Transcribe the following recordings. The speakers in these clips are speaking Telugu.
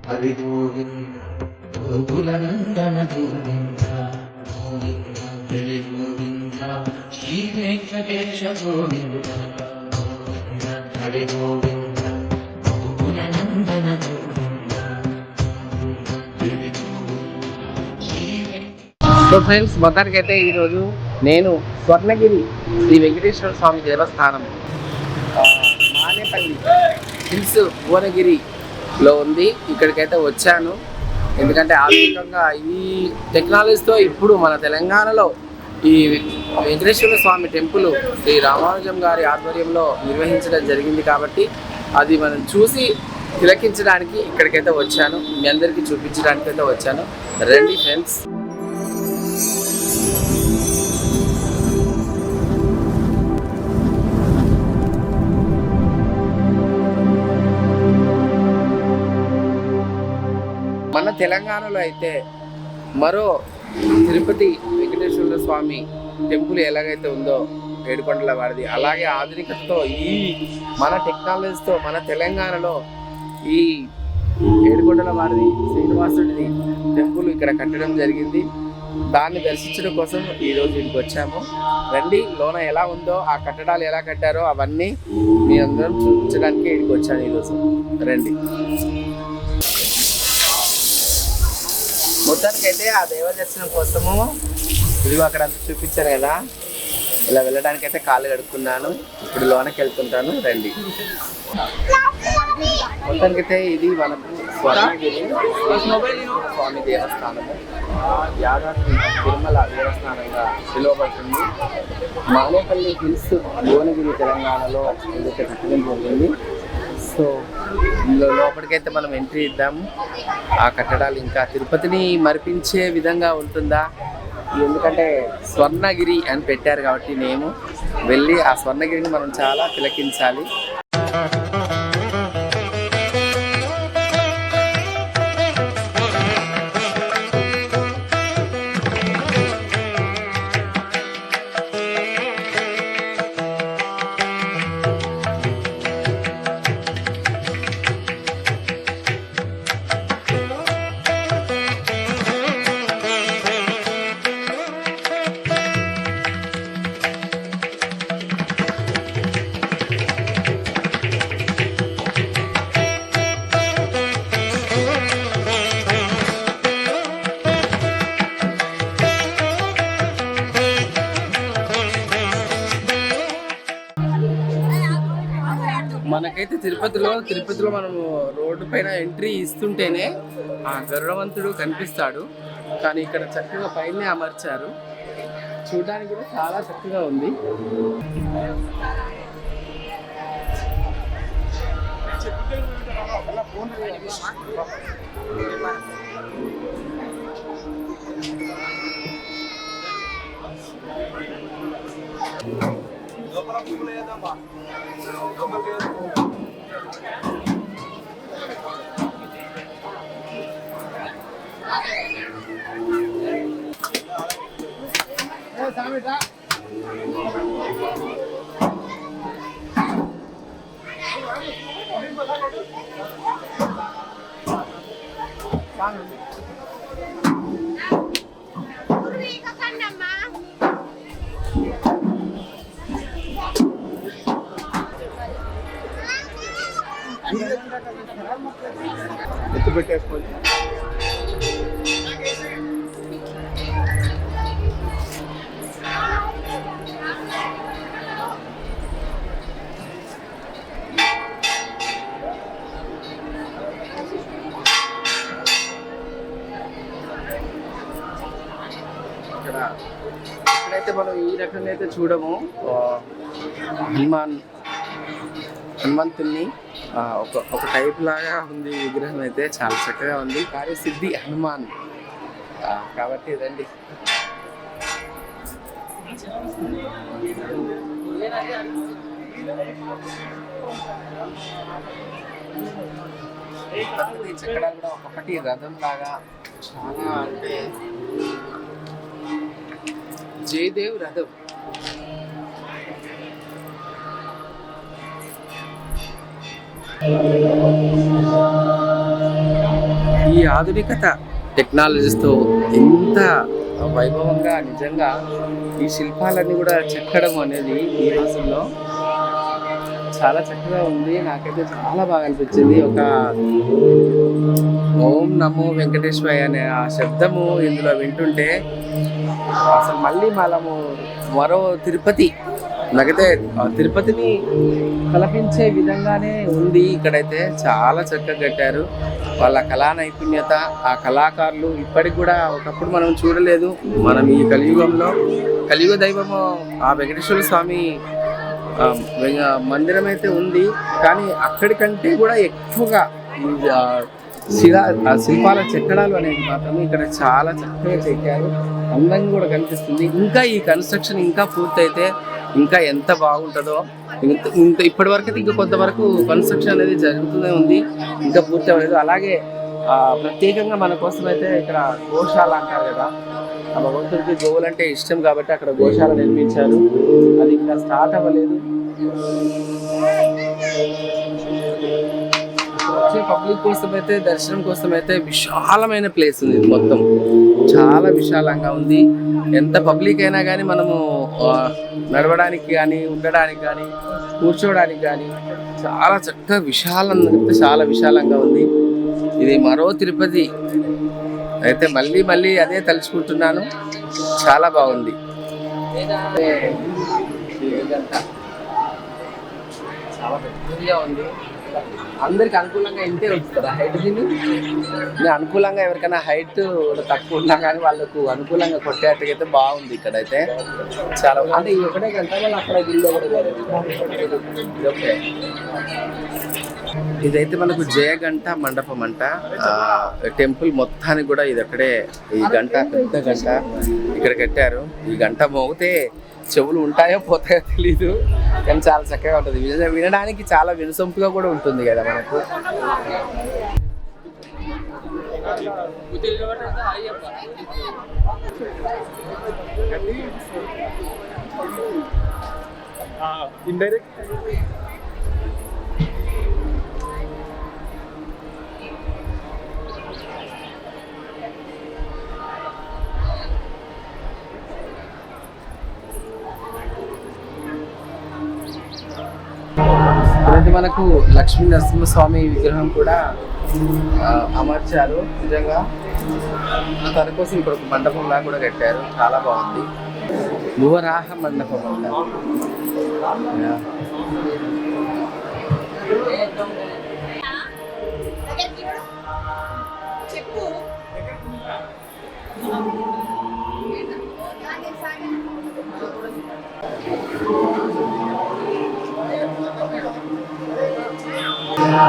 హరి గోవింద గోకులందన గోవింద గోవింద హరి గోవింద శ్రీ వెంకటేశ గోవింద గోవింద హరి గోవింద గోకులందన గోవింద హరి గోవింద శ్రీ సో ఫ్రెండ్స్, మొత్తానికైతే ఈరోజు నేను స్వర్ణగిరి శ్రీ వెంకటేశ్వర స్వామి దేవస్థానం మానేపల్లి హిల్స్ భువనగిరిలో ఉంది. ఇక్కడికైతే వచ్చాను. ఎందుకంటే ఆధునికంగా ఈ టెక్నాలజీతో ఇప్పుడు మన తెలంగాణలో ఈ వెంకటేశ్వర స్వామి టెంపుల్ శ్రీ రామానుజం గారి ఆధ్వర్యంలో నిర్వహించడం జరిగింది. కాబట్టి అది మనం చూసి తిలకించడానికి ఇక్కడికైతే వచ్చాను. మీ అందరికీ చూపించడానికి అయితే వచ్చాను. రండి ఫ్రెండ్స్. మన తెలంగాణలో అయితే మరో తిరుపతి వెంకటేశ్వర స్వామి టెంపుల్ ఎలాగైతే ఉందో ఏడుకొండల వారిది, అలాగే ఆధునికతతో ఈ మన టెక్నాలజీతో మన తెలంగాణలో ఈ ఏడుకొండల వారిది శ్రీనివాసుడిది టెంపుల్ ఇక్కడ కట్టడం జరిగింది. దాన్ని దర్శించడం కోసం ఈరోజు ఇంటికి వచ్చాము. రండి, లోన ఎలా ఉందో, ఆ కట్టడాలు ఎలా కట్టారో అవన్నీ మీ అందరం చూపించడానికి ఇంటికి వచ్చాను ఈరోజు. రండి. మొత్తానికైతే ఆ దైవ దర్శనం కోసము ఇదిగో అక్కడ అంతా చూపించారు కదా, ఇలా వెళ్ళడానికైతే కాళ్ళు కడుక్కున్నాను. ఇప్పుడు లోనకి వెళ్తుంటాను. రండి. మొత్తానికైతే ఇది మనకు స్వర్ణగిరి స్వామి దేవస్థానము, యాదాద్రి తిరుమల దేవస్థానంగా పిలువబడుతుంది. మానేపల్లి హిల్స్ భువనగిరి తెలంగాణలో ఏదైతే కట్టడం జరిగింది. సో లోపలికైతే మనం ఎంట్రీ ఇద్దాము. ఆ కట్టడాలు ఇంకా తిరుపతిని మరిపించే విధంగా ఉంటుందా, ఎందుకంటే స్వర్ణగిరి అని పెట్టారు కాబట్టి నేను వెళ్ళి ఆ స్వర్ణగిరిని మనం చాలా తిలకించాలి. మనకైతే తిరుపతిలో మనము రోడ్డు పైన ఎంట్రీ ఇస్తుంటేనే ఆ గరుడవంతుడు కనిపిస్తాడు. కానీ ఇక్కడ చక్కగా పైనే అమర్చారు. చూడడానికి కూడా చాలా చక్కగా ఉంది. ఎత్తు పెట్టేసుకోండి. ఇక్కడైతే మనం ఈ రకంగా అయితే చూడము. హనుమంతుని ఒక టైప్ లాగా ఉంది విగ్రహం అయితే, చాలా చక్కగా ఉంది. కార్యసిద్ధి హనుమాన్ కాబట్టి రండి. చక్రాలు కూడా ఒక్కొక్కటి రథం లాగా చాలా, అంటే జయదేవ్ రథం. ఆధునికత టెక్నాలజీస్తో ఎంత వైభవంగా నిజంగా ఈ శిల్పాలన్నీ కూడా చెక్కడం అనేది ఈ రోజుల్లో చాలా చక్కగా ఉంది. నాకైతే చాలా బాగా అనిపించింది. ఒక ఓం నమో వెంకటేశ్వర అనే ఆ శబ్దము ఇందులో వింటుంటే అసలు మళ్ళీ మనము మరో తిరుపతి, నాకైతే తిరుపతిని కల్పించే విధంగానే ఉంది. ఇక్కడైతే చాలా చక్కగా కట్టారు. వాళ్ళ కళా నైపుణ్యత, ఆ కళాకారులు ఇప్పటికి కూడా ఒకప్పుడు మనం చూడలేదు. మనం ఈ కలియుగంలో కలియుగ దైవము ఆ వెంకటేశ్వర స్వామి మందిరం అయితే ఉంది, కానీ అక్కడికంటే కూడా ఎక్కువగా శిల్పాల చెక్కడాలు అనేది మాత్రం ఇక్కడ చాలా చక్కగా చెక్కారు. అందంగా కూడా కనిపిస్తుంది. ఇంకా ఈ కన్స్ట్రక్షన్ ఇంకా పూర్తయితే ఇంకా ఎంత బాగుంటుందో. ఇంత ఇప్పటి వరకు అయితే ఇంకా కొంతవరకు కన్స్ట్రక్షన్ అనేది జరుగుతూనే ఉంది, ఇంకా పూర్తి అవ్వలేదు. అలాగే ప్రత్యేకంగా మన కోసం అయితే ఇక్కడ గోశాల అంటారు కదా, ఆ భగవంతుడికి గోవులు అంటే ఇష్టం కాబట్టి అక్కడ గోశాల నిర్మించారు. అది ఇంకా స్టార్ట్ అవ్వలేదు. వచ్చే పబ్లిక్ కోసం అయితే, దర్శనం కోసం అయితే విశాలమైన ప్లేస్ ఉంది. ఇది మొత్తం చాలా విశాలంగా ఉంది. ఎంత పబ్లిక్ అయినా కానీ మనము నడవడానికి కానీ, ఉండడానికి కానీ, కూర్చోవడానికి కానీ చాలా చక్కగా చాలా విశాలంగా ఉంది. ఇది మరో తిరుపతి అయితే మళ్ళీ మళ్ళీ అదే తలుచుకుంటున్నాను. చాలా బాగుంది. చాలా పెద్దగా ఉంది. అందరికి అనుకూలంగా ఇంతే వస్తుందా హైట్? దీన్ని అనుకూలంగా ఎవరికైనా హైట్ తక్కువ ఉన్నా కానీ వాళ్ళకు అనుకూలంగా కొట్టేట్టుకైతే బాగుంది. ఇక్కడైతే చాలా అంటే ఈ ఒకటే గంట వాళ్ళు అక్కడ గుళ్ళో కూడా ఓకే. ఇదైతే మనకు జయగంట మండపం అంట. టెంపుల్ మొత్తానికి కూడా ఇది అక్కడే ఈ గంట, పెద్ద గంట ఇక్కడ కట్టారు. ఈ గంట మోగితే చెవులు ఉంటాయో పోతాయో తెలీదు, కానీ చాలా చక్కగా ఉంటుంది. వినడానికి చాలా వినసొంపుగా కూడా ఉంటుంది కదా మనకు. ఇండైరెక్ట్ ఇప్పుడైతే మనకు లక్ష్మీ నరసింహస్వామి విగ్రహం కూడా అమర్చారు. నిజంగా తన కోసం ఇక్కడ ఒక మండపంలా కూడా కట్టారు. చాలా బాగుంది. యువరాహ మండపం అంటారు.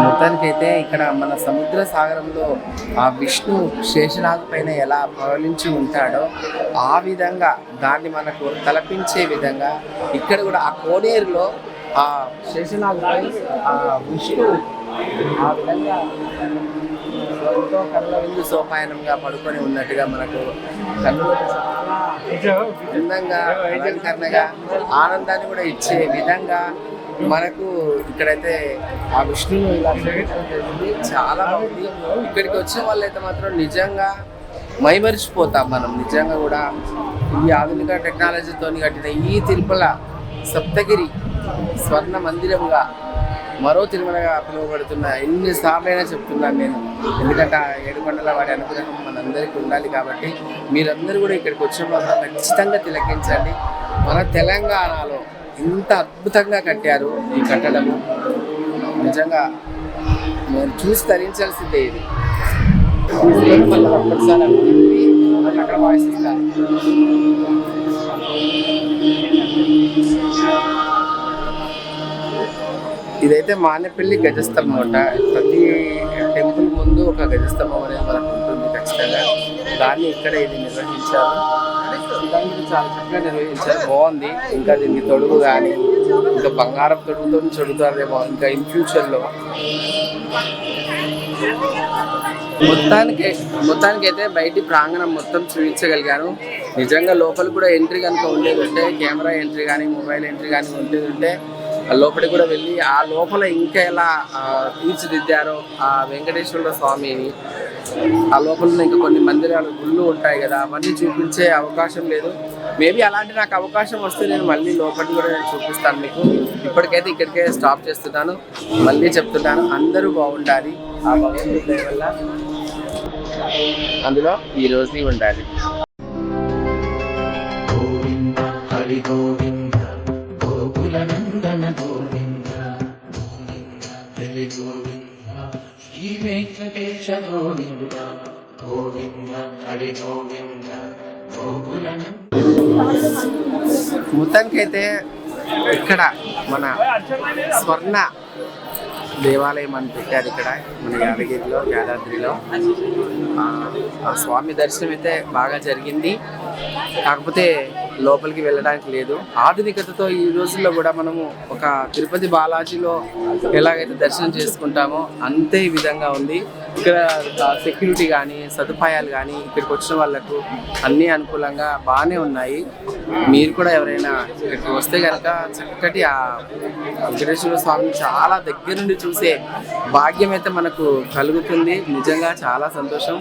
మొత్తానికైతే ఇక్కడ మన సముద్ర సాగరంలో ఆ విష్ణు శేషనాగు పైన ఎలా ప్రవలించి ఉంటాడో ఆ విధంగా దాన్ని మనకు తలపించే విధంగా ఇక్కడ కూడా ఆ కోనేరులో ఆ శేషనాగుపై ఆ విష్ణు ఆ విధంగా ఎంతో కళ్ళ విందు సోపాయనంగా పడుకొని ఉన్నట్టుగా మనకు కన్నులకు అందంగా అలంకరణగా ఆనందాన్ని కూడా ఇచ్చే విధంగా మనకు ఇక్కడైతే ఆ విష్ణువు ఇలా జరిగింది. చాలా బాగుంది. ఇక్కడికి వచ్చిన వాళ్ళైతే మాత్రం నిజంగా మైమరిచిపోతాం మనం. నిజంగా కూడా ఈ ఆధునిక టెక్నాలజీతో కట్టిన ఈ తిరుమల సప్తగిరి స్వర్ణ మందిరంగా మరో తిరుమలగా పిలువబడుతున్న ఎన్నిసార్లైనా చెప్తున్నాను నేను. ఎందుకంటే ఆ ఏడుకొండల వాడి అనుగ్రహం మనందరికీ ఉండాలి కాబట్టి మీరందరూ కూడా ఇక్కడికి వచ్చిన వల్ల ఖచ్చితంగా తిలకించండి. మన తెలంగాణలో ఇంత అద్భుతంగా కట్టారు ఈ కట్టడము. నిజంగా నేను చూసి తరించాల్సిందే. ఇది మళ్ళీ ఒక్కసారి అనుకుంది మళ్ళీ అక్కడ వాయిస్ ఇస్తాను. ఇదైతే మానేపల్లి గజస్తంభం అంట. ప్రతి టెంపుల్ ముందు ఒక గజస్తంభం అనేది మనకు ఉంటుంది ఖచ్చితంగా. దాన్ని ఇక్కడ ఇది నిర్వహించారు. దాన్ని చాలా చక్కగా నిర్వహించారు. బాగుంది. ఇంకా దీనికి తొడుగు కానీ ఇంకా బంగారం తొడుగుతో చెడుతారేమో ఇంకా ఇన్ ఫ్యూచర్లో. మొత్తానికైతే బయటి ప్రాంగణం మొత్తం చూపించగలిగాను. నిజంగా లోపల కూడా ఎంట్రీ కనుక ఉండేది ఉంటే, కెమెరా ఎంట్రీ కానీ మొబైల్ ఎంట్రీ కానీ ఉండేది ఉంటే లోపలికి కూడా వెళ్ళి ఆ లోపల ఇంకా ఎలా తీర్చిదిద్దారో ఆ వెంకటేశ్వర స్వామిని ఆ లోపల ఇంకా కొన్ని మందిరాలు గుళ్ళు ఉంటాయి కదా, అవన్నీ చూపించే అవకాశం లేదు. మేబీ అలాంటి నాకు అవకాశం వస్తే నేను మళ్ళీ లోపలికి కూడా నేను చూపిస్తాను మీకు. ఇప్పటికైతే ఇక్కడికే స్టాప్ చేస్తున్నాను. మళ్ళీ చెప్తున్నాను, అందరూ బాగుండాలి, ఆ భగవంతుడి దయ వల్ల అందులో ఈ రోజు ఉండాలి. గోవింద హరి గోవింద గోకుల నందన గోవింద గోవింద హరి గోవింద శ్రీ వెంకటేశ గోవింద గోవింద హరి గోవింద గోకుల మొత్తానికైతే ఇక్కడ మన స్వర్ణ దేవాలయం అని పెట్టారు ఇక్కడ మన యాదగిరిలో, యాదాద్రిలో. ఆ స్వామి దర్శనం అయితే బాగా జరిగింది, కాకపోతే లోపలికి వెళ్ళడానికి లేదు. ఆధునికతతో ఈ రోజుల్లో కూడా మనము ఒక తిరుపతి బాలాజీలో ఎలాగైతే దర్శనం చేసుకుంటామో అంతే ఈ విధంగా ఉంది. ఇక్కడ సెక్యూరిటీ కానీ సదుపాయాలు కానీ ఇక్కడికి వచ్చిన వాళ్ళకు అన్నీ అనుకూలంగా బాగానే ఉన్నాయి. మీరు కూడా ఎవరైనా ఇక్కడికి వస్తే కనుక చక్కటి ఆ వెంకటేశ్వర స్వామిని చాలా దగ్గర నుండి చూసే భాగ్యం అయితే మనకు కలుగుతుంది. నిజంగా చాలా సంతోషం.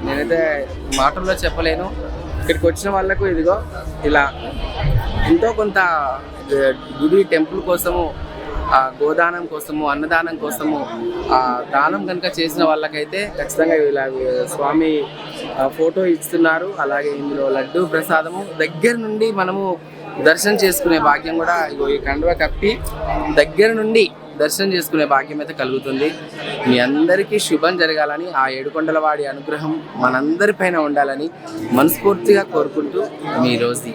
నేనైతే మాటల్లో చెప్పలేను. ఇక్కడికి వచ్చిన వాళ్ళకు ఇదిగో ఇలా ఎంతో కొంత గుడి టెంపుల్ కోసము, గోదానం కోసము, అన్నదానం కోసము దానం కనుక చేసిన వాళ్ళకైతే ఖచ్చితంగా ఇలా స్వామి ఫోటో ఇస్తున్నారు. అలాగే ఇందులో లడ్డు ప్రసాదము దగ్గర నుండి మనము దర్శనం చేసుకునే భాగ్యం కూడా ఈ కండువ కప్పి దగ్గర నుండి దర్శనం చేసుకునే భాగ్యం అయితే కలుగుతుంది. మీ అందరికీ శుభం జరగాలని, ఆ ఏడుకొండలవాడి అనుగ్రహం మనందరిపైన ఉండాలని మనస్ఫూర్తిగా కోరుకుంటూ మీ రోజు.